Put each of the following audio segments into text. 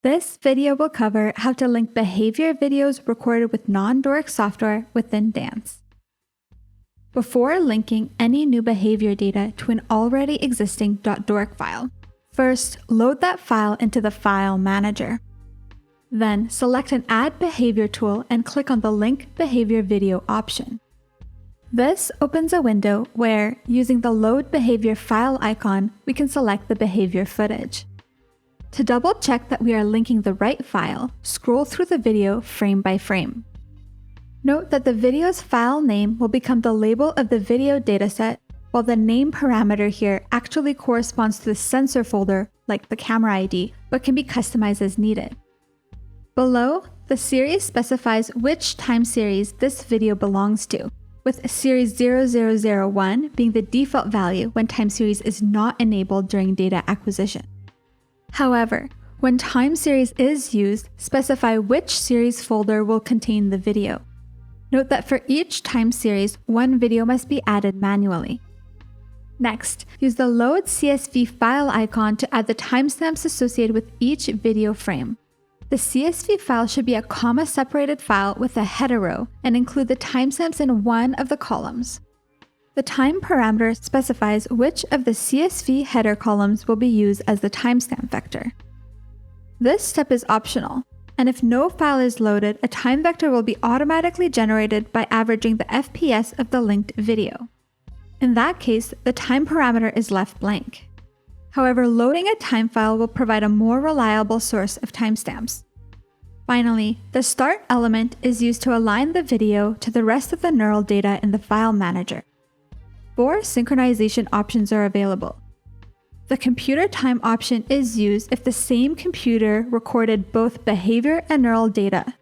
This video will cover how to link behavior videos recorded with non-Doric software within Danse. Before linking any new behavior data to an already existing .doric file, first load that file into the File Manager. Then select an Add Behavior tool and click on the Link Behavior Video option. This opens a window where, using the Load Behavior File icon, we can select the behavior footage. To double check that we are linking the right file, scroll through the video frame by frame. Note that the video's file name will become the label of the video dataset, while the name parameter here actually corresponds to the sensor folder, like the camera ID, but can be customized as needed. Below, the series specifies which time series this video belongs to, with series 0001 being the default value when time series is not enabled during data acquisition. However, when time series is used, specify which series folder will contain the video. Note that for each time series, one video must be added manually. Next, use the Load CSV file icon to add the timestamps associated with each video frame. The CSV file should be a comma-separated file with a header row and include the timestamps in one of the columns. The time parameter specifies which of the CSV header columns will be used as the timestamp vector. This step is optional, and if no file is loaded, a time vector will be automatically generated by averaging the FPS of the linked video. In that case, the time parameter is left blank. However, loading a time file will provide a more reliable source of timestamps. Finally, the start element is used to align the video to the rest of the neural data in the File Manager. 4 synchronization options are available. The computer time option is used if the same computer recorded both behavior and neural data.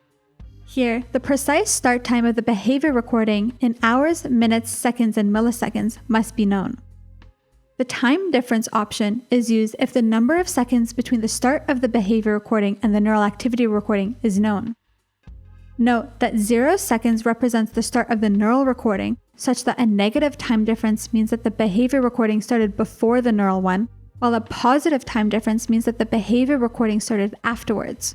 Here, the precise start time of the behavior recording in hours, minutes, seconds, and milliseconds must be known. The time difference option is used if the number of seconds between the start of the behavior recording and the neural activity recording is known. Note that 0 seconds represents the start of the neural recording, such that a negative time difference means that the behavior recording started before the neural one, while a positive time difference means that the behavior recording started afterwards.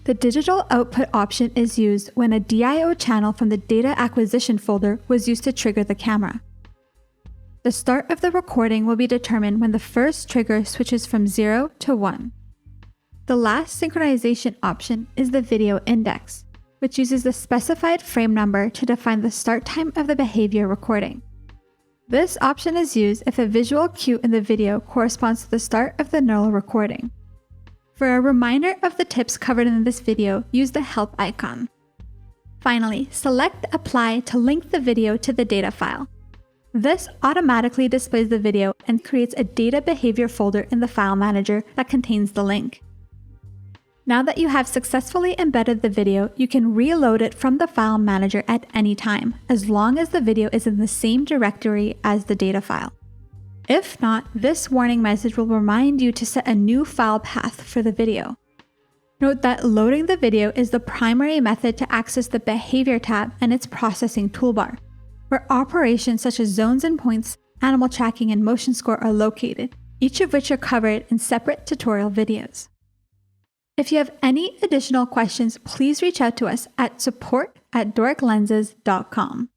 The digital output option is used when a DIO channel from the data acquisition folder was used to trigger the camera. The start of the recording will be determined when the first trigger switches from 0 to 1. The last synchronization option is the video index, which uses the specified frame number to define the start time of the behavior recording. This option is used if a visual cue in the video corresponds to the start of the neural recording. For a reminder of the tips covered in this video, use the help icon. Finally, select Apply to link the video to the data file. This automatically displays the video and creates a data behavior folder in the File Manager that contains the link. Now that you have successfully embedded the video, you can reload it from the File Manager at any time, as long as the video is in the same directory as the data file. If not, this warning message will remind you to set a new file path for the video. Note that loading the video is the primary method to access the Behavior tab and its processing toolbar, where operations such as zones and points, animal tracking, and motion score are located, each of which are covered in separate tutorial videos. If you have any additional questions, please reach out to us at support@doriclenses.com.